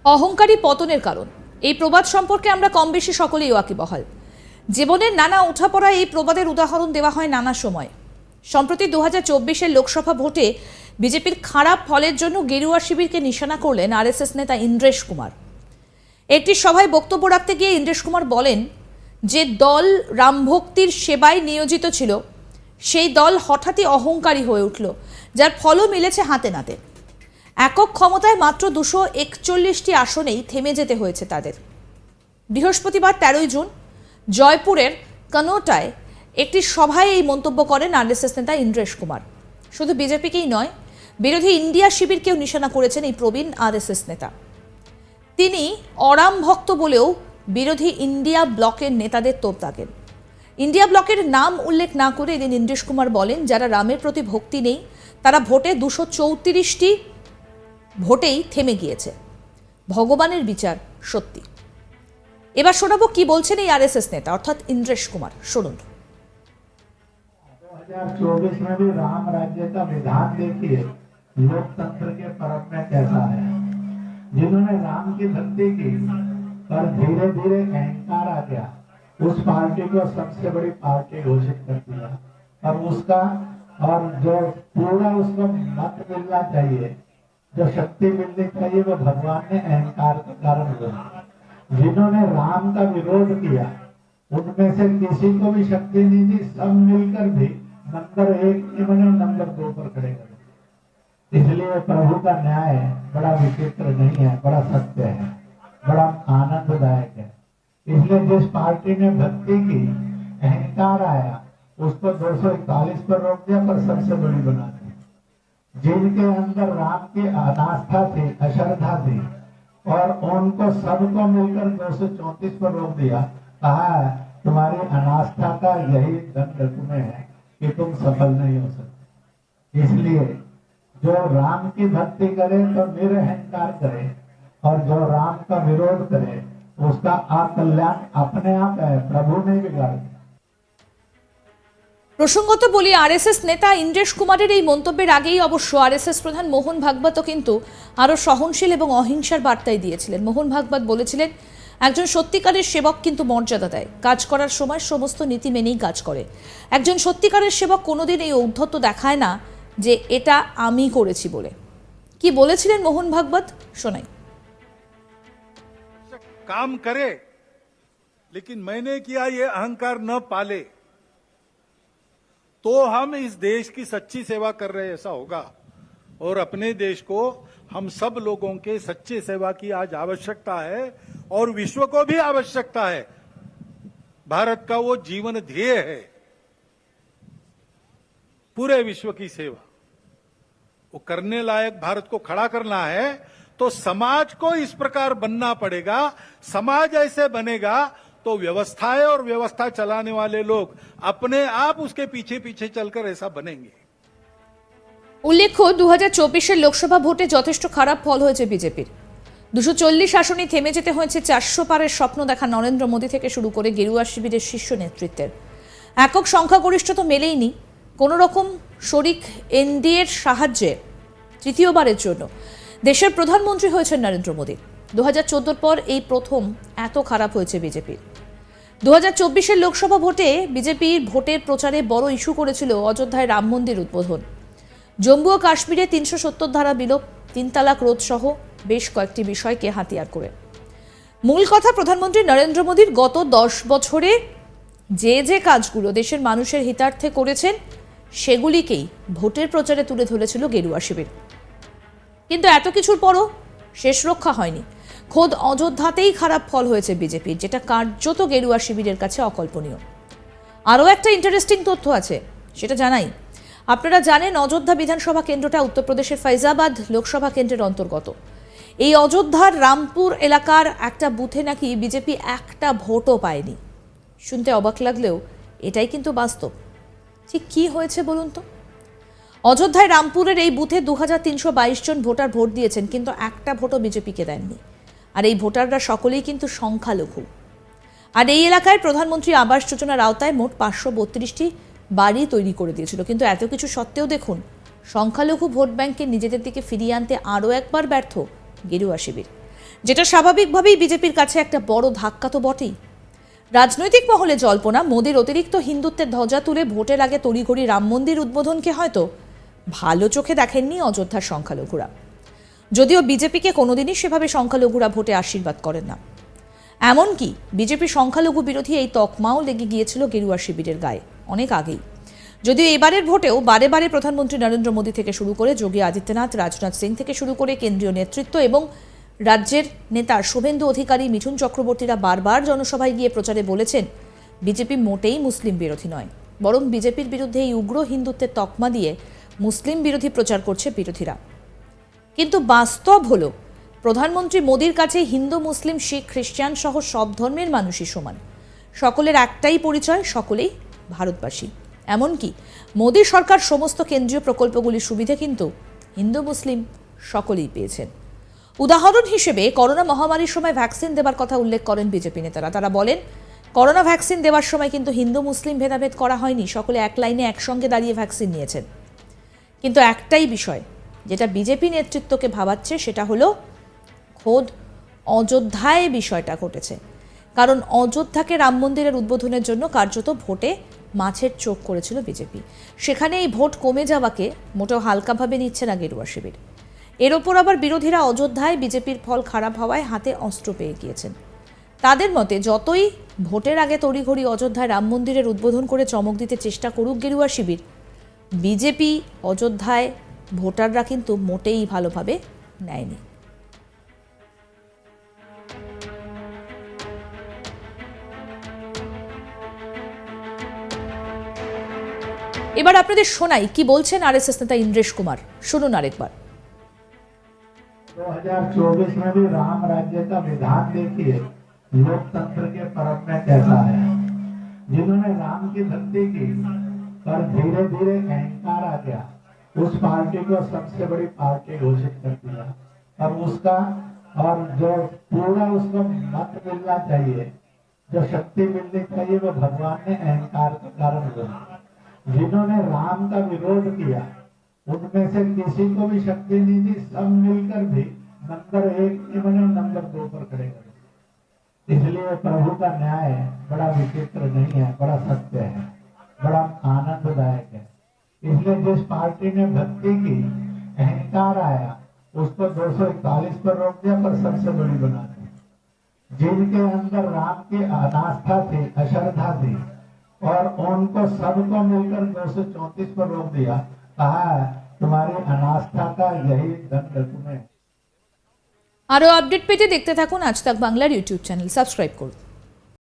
অহংকারী পতনের কারণ এই প্রবাদ সম্পর্কে আমরা কম বেশি সকলেই ওয়াকিবহাল। জীবনের নানা ওঠাপড়া এই প্রবাদের উদাহরণ দেওয়া হয় নানা সময়। সম্প্রতি 2024-এর লোকসভা ভোটে বিজেপির খারাপ ফলের জন্য গেরুয়া শিবিরকে নিশানা করলেন আরএসএস নেতা ইন্দ্রেশ কুমার। একটি সভায় বক্তব্য রাখতে গিয়ে ইন্দ্রেশ কুমার বলেন যে দল রামভক্তির সেবায় নিয়োজিত ছিল সেই দল হঠাৎই অহংকারী হয়ে উঠল, যার ফলও মিলেছে হাতে নাতে। একক ক্ষমতায় মাত্র 241টি আসনেই থেমে যেতে হয়েছে তাদের। বৃহস্পতিবার 13 জুন জয়পুরের কনোটায় একটি সভায় এই মন্তব্য করেন আরএসএস নেতা ইন্দ্রেশ কুমার। শুধু বিজেপিকেই নয়, বিরোধী ইন্ডিয়া শিবিরকেও নিশানা করেছেন এই প্রবীণ আরএসএস নেতা। তিনি অরাম ভক্ত বলেও বিরোধী ইন্ডিয়া ব্লকের নেতাদের তোপ দাগেন। ইন্ডিয়া ব্লকের নাম উল্লেখ না করে এদিন ইন্দ্রেশ কুমার বলেন, যারা রামের প্রতি ভক্তি নেই তারা ভোটে 234টি ভোটেই থেমে গিয়েছে। ভগবানের বিচার সত্যি। এবার শোনাবো কি বলছেন এই আরএসএস নেতা অর্থাৎ ইন্দ্রেশ কুমার। শুনুন। 2024 में भी राम राज्य का विधान देखिए, लोकतंत्र के पर्व में कैसा है। जिन्होंने राम की भक्ति की पर धीरे धीरे अहंकार आ गया, उस पार्टी को सबसे बड़ी पार्टी घोषित कर दिया और उसका और जो पूरा उसको मत मिलना चाहिए, जो शक्ति मिलनी चाहिए, वो भगवान ने अहंकार के कारण हुआ। जिन्होंने राम का विरोध किया उनमें से किसी को भी शक्ति नहीं थी, सब मिलकर भी नंबर 1 नहीं बने, नंबर 2 पर खड़े कर। इसलिए प्रभु का न्याय बड़ा विचित्र नहीं है, बड़ा सत्य है, बड़ा आनंददायक है। इसलिए जिस पार्टी ने भक्ति की, अहंकार आया, उसको 241 पर रोक दिया, पर सबसे बड़ी बना दी। जिनके अंदर राम की अनास्था थी, अश्रद्धा थी, और उनको सबको मिलकर 234 पर रोक दिया। कहा तुम्हारी अनास्था का यही दंड तुम्हें है कि तुम सफल नहीं हो सकते। इसलिए जो राम की भक्ति करे तो निरहंकार करे, और जो राम का विरोध करे उसका अकल्याण अपने आप है, प्रभु नहीं बिगाड़। প্রসঙ্গত বলি, আরএসএস নেতা ইন্দ্রেশ কুমারের এই মন্তব্যের আগেই অবশ্য আরএসএস প্রধান মোহন ভাগবতও কিন্তু আরও সহনশীল এবং অহিংসার বার্তাই দিয়েছিলেন। মোহন ভাগবত বলেছিলেন, একজন সত্যিকারের সেবক কিন্তু মর্যাদা দেয়, কাজ করার সময় সমস্ত নীতি মেনেই কাজ করে। একজন সত্যিকারের সেবক কোনোদিন এই ঔদ্ধত্য দেখায় না যে এটা আমি করেছি বলে। কি বলেছিলেন মোহন ভাগবত, শোনাই। काम करे लेकिन मैंने किया ये अहंकार न पाले तो हम इस देश की सच्ची सेवा कर रहे ऐसा होगा। और अपने देश को हम सब लोगों के सच्ची सेवा की आज आवश्यकता है और विश्व को भी आवश्यकता है। भारत का वो जीवन ध्येय है, पूरे विश्व की सेवा। वो करने लायक भारत को खड़ा करना है तो समाज को इस प्रकार बनना पड़ेगा। समाज ऐसे बनेगा तो व्यवस्थाएं और व्यवस्था चलाने वाले लोग अपने आप उसके पीछे पीछे चलकर ऐसा बनेंगे। উল্লেখ্য, 2024-এর লোকসভা ভোটে যথেষ্ট খারাপ ফল হয়েছে বিজেপির। 240 আসনে থেমে যেতে হয়েছে 400 পারের স্বপ্ন দেখা নরেন্দ্র মোদী থেকে শুরু করে গেরুয়া শিবিরের শীর্ষ নেতৃত্বের। একক সংখ্যাগরিষ্ঠতা মেলেইনি। কোনো রকম শরিক এনডিএর সাহায্যে তৃতীয়বারের জন্য দেশের প্রধানমন্ত্রী হয়েছেন নরেন্দ্র মোদী। 2014 পর এই প্রথম এত খারাপ হয়েছে বিজেপির। 2024-এর লোকসভা ভোটে বিজেপির ভোটের প্রচারে বড় ইস্যু করেছিল অযোধ্যায় রাম মন্দির উদ্বোধন, জম্মু ও কাশ্মীরে 370 ধারা বিলোপ, 3 তালাক রোধ সহ বেশ কয়েকটি বিষয়কে হাতিয়ার করে। মূল কথা, প্রধানমন্ত্রী নরেন্দ্র মোদীর গত 10 বছরে যে কাজগুলো দেশের মানুষের হিতার্থে করেছেন সেগুলিকেই ভোটের প্রচারে তুলে ধরেছিল গেরুয়া শিবির। কিন্তু এত কিছুর পরও শেষ রক্ষা হয়নি। খোদ অযোধ্যাতেই খারাপ ফল হয়েছে বিজেপির, যেটা কার্যত গেরুয়া শিবিরের কাছে অকল্পনীয়। আরও একটা ইন্টারেস্টিং তথ্য আছে, সেটা জানাই। আপনারা জানেন, অযোধ্যা বিধানসভা কেন্দ্রটা উত্তরপ্রদেশের ফৈজাবাদ লোকসভা কেন্দ্রের অন্তর্গত। এই অযোধ্যার রামপুর এলাকার একটা বুথে নাকি বিজেপি একটা ভোটও পায়নি। শুনতে অবাক লাগলেও এটাই কিন্তু বাস্তব। ঠিক কি হয়েছে বলুন তো? অযোধ্যায় রামপুরের এই বুথে 2322 জন ভোটার ভোট দিয়েছেন, কিন্তু একটা ভোটও বিজেপিকে দেননি। আর এই ভোটাররা সকলেই কিন্তু সংখ্যালঘু। আর এই এলাকায় প্রধানমন্ত্রী আবাস যোজনার আওতায় মোট 532টি বাড়ি তৈরি করে দিয়েছিল। কিন্তু এত কিছু সত্ত্বেও দেখুন, সংখ্যালঘু ভোট ব্যাংককে নিজেদের দিকে ফিরিয়ে আনতে আরও একবার ব্যর্থ গেরুয়া শিবির। যেটা স্বাভাবিকভাবেই বিজেপির কাছে একটা বড় ধাক্কা তো বটেই। রাজনৈতিক মহলে জল্পনা, মোদীর অতিরিক্ত হিন্দুত্বের ধ্বজা তুলে ভোটের আগে তড়িঘড়ি রাম মন্দির উদ্বোধনকে হয়তো ভালো চোখে দেখেননি অযোধ্যার সংখ্যালঘুরা। যদিও বিজেপিকে কোনোদিনই সেভাবে সংখ্যালঘুরা ভোটে আশীর্বাদ করেন না। এমনকি বিজেপি সংখ্যালঘু বিরোধী এই তকমাও লেগে গিয়েছিল গেরুয়া শিবিরের গায়ে অনেক আগেই। যদিও এবারের ভোটেও বারে বারে প্রধানমন্ত্রী নরেন্দ্র মোদী থেকে শুরু করে যোগী আদিত্যনাথ, রাজনাথ সিং থেকে শুরু করে কেন্দ্রীয় নেতৃত্ব এবং রাজ্যের নেতা শুভেন্দু অধিকারী, মিঠুন চক্রবর্তীরা বারবার জনসভায় গিয়ে প্রচারে বলেছেন বিজেপি মোটেই মুসলিম বিরোধী নয়, বরং বিজেপির বিরুদ্ধে এই উগ্র হিন্দুত্বের তকমা দিয়ে মুসলিম বিরোধী প্রচার করছে বিরোধীরা। কিন্তু বাস্তব হলো প্রধানমন্ত্রী মোদীর কাছে হিন্দু, মুসলিম, শিখ, খ্রিস্টান সহ সব ধর্মের মানুষই সমান। সকলের একটাই পরিচয়, সকলেই ভারতবাসী। এমনকি মোদী সরকার সমস্ত কেন্দ্রীয় প্রকল্পগুলির সুবিধে কিন্তু হিন্দু, মুসলিম সকলেই পেয়েছেন। উদাহরণ হিসেবে করোনা মহামারীর সময় ভ্যাকসিন দেবার কথা উল্লেখ করেন বিজেপি নেতারা। তারা বলেন করোনা ভ্যাকসিন দেওয়ার সময় কিন্তু হিন্দু মুসলিম ভেদাভেদ করা হয়নি, সকলে এক লাইনে একসঙ্গে দাঁড়িয়ে ভ্যাকসিন নিয়েছেন। কিন্তু একটাই বিষয় যেটা বিজেপি নেতৃত্বকে ভাবাচ্ছে সেটা হলো খোদ অযোধ্যায় বিষয়টা ঘটেছে। কারণ অযোধ্যাকে রাম মন্দিরের উদ্বোধনের জন্য কার্যত ভোটে মাছের চোখ করেছিল বিজেপি। সেখানে এই ভোট কমে যাওয়াকে মোটেও হালকাভাবে নিচ্ছে না গেরুয়া শিবির। এর ওপর আবার বিরোধীরা অযোধ্যায় বিজেপির ফল খারাপ হওয়ায় হাতে অস্ত্র পেয়ে গিয়েছেন। তাদের মতে যতই ভোটের আগে তড়িঘড়ি অযোধ্যায় রাম মন্দিরের উদ্বোধন করে চমক দিতে চেষ্টা করুক গেরুয়া শিবির, বিজেপি অযোধ্যায় ভোটাররা কিন্তু মোটেই ভালোভাবে নেয়নি। এবার আপনাদের শোনাই কি বলছেন আরএসএস নেতা ইন্দ্রেশ কুমার। শুনুন আরেকবার। 2024 में भी राम राज्य का विधान देखिए लोकतंत्र के पर्व में कैसा है। जिन्होंने राम की धरती की पर धीरे धीरे अहंकार आ गया, उस पार्टी को सबसे बड़ी पार्टी घोषित कर दिया। और उसका और जो पूरा उसको मत मिलना चाहिए, जो शक्ति मिलनी चाहिए, वो भगवान ने अहंकार के कारण दिया। जिन्होंने राम का विरोध किया उनमें से किसी को भी शक्ति नहीं थी, सब मिलकर भी नंबर 1 नहीं बने, नंबर 2 पर खड़े कर। इसलिए प्रभु का न्याय बड़ा विचित्र नहीं है, बड़ा सत्य है, बड़ा आनंददायक है। इसलिए जिस पार्टी ने भक्ति की, अहंकार आया, उसको 241 पर रोक दिया, पर सबसे बड़ी बना दी। जिनके अंदर राम की अनास्था थी, अश्रद्धा थी, और उनको सबको मिलकर 234 पर रोक दिया। कहा तुम्हारी अनास्था का यही दंड तुम्हें। আরও আপডেট পেতে দেখতে থাকুন আজ তাক বাংলার ইউটিউব চ্যানেল, সাবস্ক্রাইব করুন।